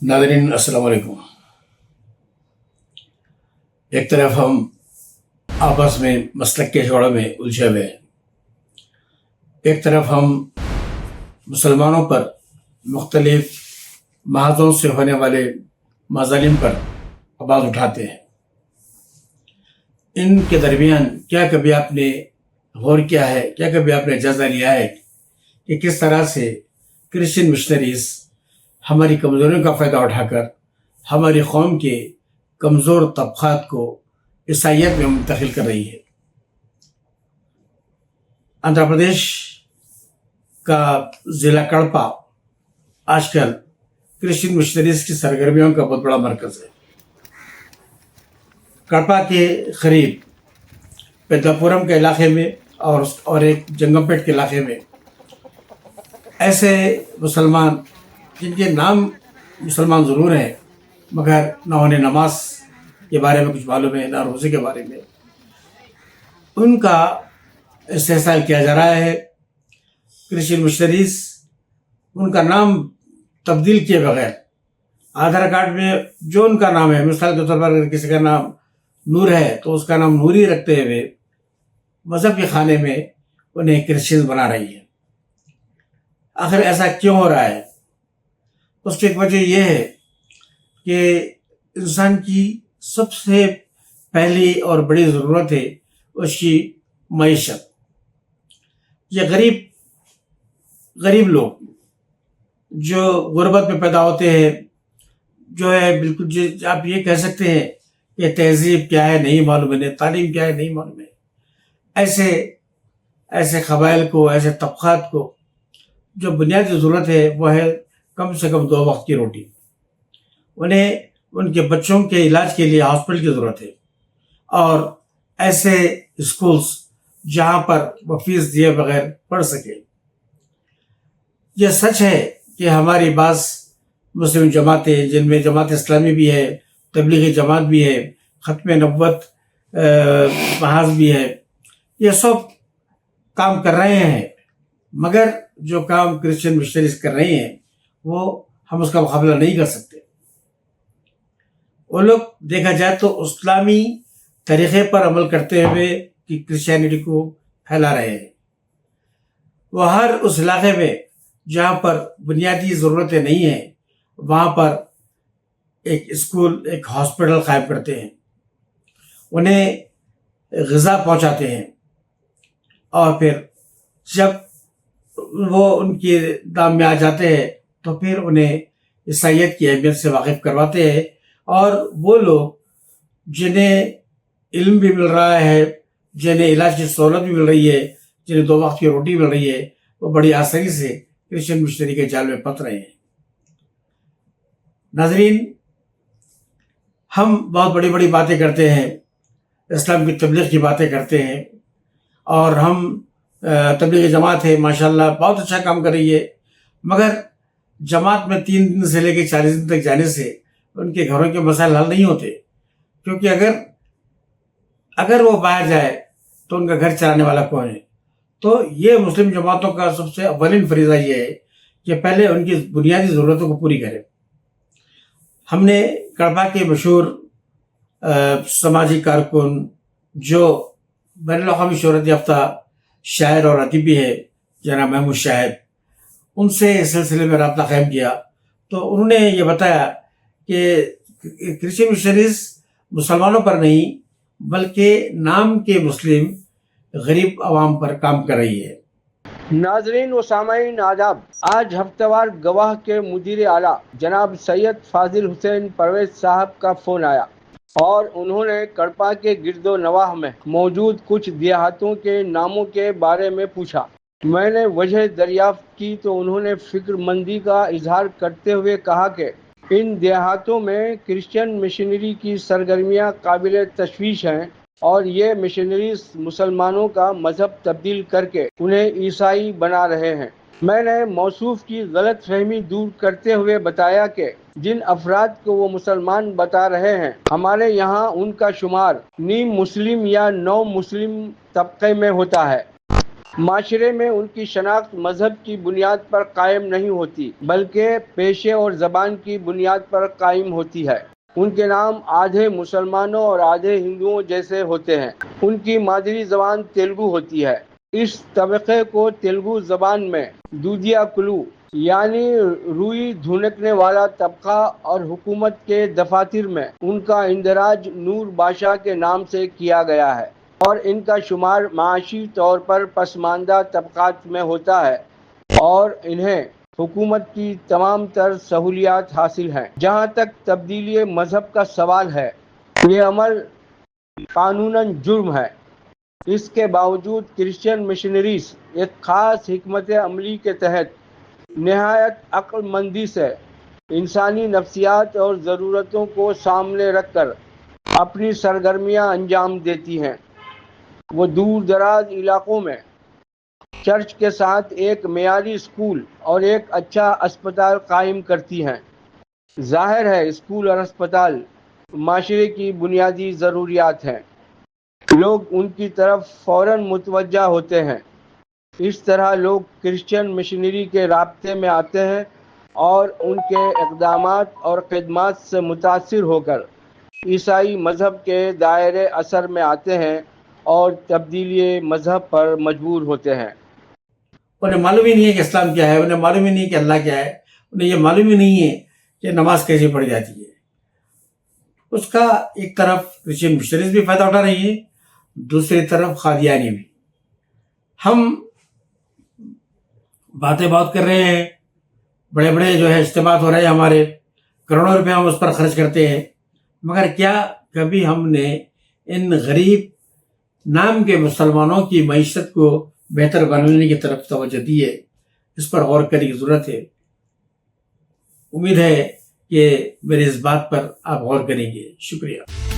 नाज़रीन अस्सलाम वालेकुम। एक तरफ हम आपस में मसलक के झगड़ों में उलझे हुए हैं, एक तरफ हम मुसलमानों पर मुख्तलिफ महाजों से होने वाले मज़ालिम पर आवाज़ उठाते हैं। इनके दरमियान क्या कभी आपने गौर किया है, क्या कभी आपने जायज़ा लिया है कि किस तरह से क्रिश्चियन मिशनरीज़ हमारी कमज़ोरियों का फ़ायदा उठाकर हमारी कौम के कमज़ोर तबक़ात को ईसाइयत में मुंतकिल कर रही है। आंध्र प्रदेश का ज़िला कड़पा आजकल क्रिश्चियन मिशनरीज़ की सरगर्मियों का बहुत बड़ा मरकज़ है। कड़पा के करीब पेद्दापुरम के इलाके में और एक जंगमपेट के इलाके में ऐसे मुसलमान जिनके नाम मुसलमान ज़रूर हैं मगर ना उन्हें नमाज के बारे में कुछ मालूम है, ना रोज़े के बारे में, उनका इस्तेहसाल किया जा रहा है। क्रिश्चियन मिशनरीज़ उनका नाम तब्दील किए बगैर आधार कार्ड में जो उनका नाम है, मिसाल के तौर पर अगर किसी का नाम नूर है तो उसका नाम नूरी रखते हुए मज़हब के खाने में उन्हें क्रिश्चियन बना रही है। आखिर ऐसा क्यों हो रहा है? उसकी एक वजह यह है कि इंसान की सबसे पहली और बड़ी ज़रूरत है उसकी मईशत। ये गरीब लोग जो गुर्बत में पैदा होते हैं, जो है बिल्कुल जो आप ये कह सकते हैं कि तहज़ीब क्या है नहीं मालूम है, तालीम क्या है नहीं मालूम है, ऐसे क़बाइल को, ऐसे तबक़ात को जो बुनियादी ज़रूरत है वो है कम से कम 2 वक्त की रोटी। उन्हें उनके बच्चों के इलाज के लिए हॉस्पिटल की ज़रूरत है और ऐसे स्कूल्स जहाँ पर वो फीस दिए बगैर पढ़ सके। यह सच है कि हमारी बाज़ मुस्लिम जमातें, जिनमें जमात इस्लामी भी है, तबलीगी जमात भी है, ख़त्म नबुव्वत महाज भी है, ये सब काम कर रहे हैं, मगर जो काम क्रिश्चियन मिशनरीज़ कर रही हैं वो हम उसका मुकाबला नहीं कर सकते। वो लोग देखा जाए तो इस्लामी तरीक़े पर अमल करते हुए कि क्रिश्चियनिटी को फैला रहे हैं। वो हर उस इलाके में जहाँ पर बुनियादी ज़रूरतें नहीं हैं वहाँ पर एक स्कूल, एक हॉस्पिटल कायम करते हैं, उन्हें ग़िज़ा पहुँचाते हैं और फिर जब वो उनके दाम में आ जाते हैं तो फिर उन्हें ईसाइयत की अहमियत से वाकिफ़ करवाते हैं। और वो लोग जिन्हें इल्म भी मिल रहा है, जिन्हें इलाज की सहूलत भी मिल रही है, जिन्हें 2 वक्त की रोटी मिल रही है, वो बड़ी आसानी से क्रिश्चियन मिशनरी के जाल में फंस रहे हैं। नाज़रीन, हम बहुत बड़ी बड़ी बातें करते हैं, इस्लाम की तबलीग की बातें करते हैं और हम तबलीगी जमात है माशाल्लाह बहुत अच्छा काम कर रही है, मगर जमात में 3 दिन से लेकर 40 दिन तक जाने से उनके घरों के मसाइल हल नहीं होते, क्योंकि अगर वो बाहर जाए तो उनका घर चलाने वाला कौन है? तो ये मुस्लिम जमातों का सबसे अव्वलिन फरीज़ा ये है कि पहले उनकी बुनियादी ज़रूरतों को पूरी करें। हमने कड़पा के मशहूर समाजी कारकुन जो बैनुल-अक़वामी शोहरत याफ्ता शायर और अदीब भी है जनाब महमूद शाहिद, उनसे इस सिलसिले में राब्ता कायम किया तो उन्होंने ये बताया कि क्रिश्चियन मिशनरीज़ मुसलमानों पर नहीं बल्कि नाम के मुस्लिम गरीब आवाम पर काम कर रही है। नाजरीन व सामाईन आदाब, आज हफ्तेवार गवाह के मुदीर आला जनाब सैयद फाजिल हुसैन परवेज साहब का फ़ोन आया और उन्होंने कड़पा के गिरदो नवाह में मौजूद कुछ देहातों के नामों के बारे में पूछा। मैंने वजह दरियाफ्त की तो उन्होंने फिक्रमंदी का इजहार करते हुए कहा कि इन देहातों में क्रिश्चियन मिशनरी की सरगर्मियाँ काबिल तशवीश हैं और ये मिशनरीज मुसलमानों का मजहब तब्दील करके उन्हें ईसाई बना रहे हैं। मैंने मौसूफ की गलत फहमी दूर करते हुए बताया कि जिन अफराद को वो मुसलमान बता रहे हैं, हमारे यहाँ उनका शुमार नीम मुस्लिम या नौ मुस्लिम तबके में होता है। معاشرے میں ان کی شناخت مذہب کی بنیاد پر قائم نہیں ہوتی بلکہ پیشے اور زبان کی بنیاد پر قائم ہوتی ہے۔ ان کے نام آدھے مسلمانوں اور آدھے ہندوؤں جیسے ہوتے ہیں۔ ان کی مادری زبان تیلگو ہوتی ہے۔ اس طبقے کو تیلگو زبان میں دودیا کلو یعنی روئی دھنکنے والا طبقہ اور حکومت کے دفاتر میں ان کا اندراج نور بادشاہ کے نام سے کیا گیا ہے اور ان کا شمار معاشی طور پر پسماندہ طبقات میں ہوتا ہے اور انہیں حکومت کی تمام تر سہولیات حاصل ہیں۔ جہاں تک تبدیلی مذہب کا سوال ہے، یہ عمل قانوناً جرم ہے۔ اس کے باوجود کرسچن مشنریز ایک خاص حکمت عملی کے تحت نہایت عقل مندی سے انسانی نفسیات اور ضرورتوں کو سامنے رکھ کر اپنی سرگرمیاں انجام دیتی ہیں۔ وہ دور دراز علاقوں میں چرچ کے ساتھ ایک معیاری اسکول اور ایک اچھا اسپتال قائم کرتی ہیں۔ ظاہر ہے اسکول اور اسپتال معاشرے کی بنیادی ضروریات ہیں۔ لوگ ان کی طرف فوراً متوجہ ہوتے ہیں۔ اس طرح لوگ کرسچن مشنری کے رابطے میں آتے ہیں اور ان کے اقدامات اور خدمات سے متاثر ہو کر عیسائی مذہب کے دائرے اثر میں آتے ہیں اور تبدیلی مذہب پر مجبور ہوتے ہیں۔ انہیں معلوم ہی نہیں ہے کہ اسلام کیا ہے، انہیں معلوم ہی نہیں کہ اللہ کیا ہے، انہیں یہ معلوم ہی نہیں ہے کہ نماز کیسے پڑھی جاتی ہے۔ اس کا ایک طرف کرسچن مشنریز بھی فائدہ اٹھا رہی ہے، دوسری طرف قادیانی بھی۔ ہم باتیں بہت کر رہے ہیں، بڑے بڑے جو ہے اجتماعات ہو رہے ہیں، ہمارے کروڑوں روپے ہم اس پر خرچ کرتے ہیں، مگر کیا کبھی ہم نے ان غریب نام کے مسلمانوں کی معیشت کو بہتر بنانے کی طرف توجہ دی ہے؟ اس پر غور کرنے کی ضرورت ہے۔ امید ہے کہ میری اس بات پر آپ غور کریں گے۔ شکریہ۔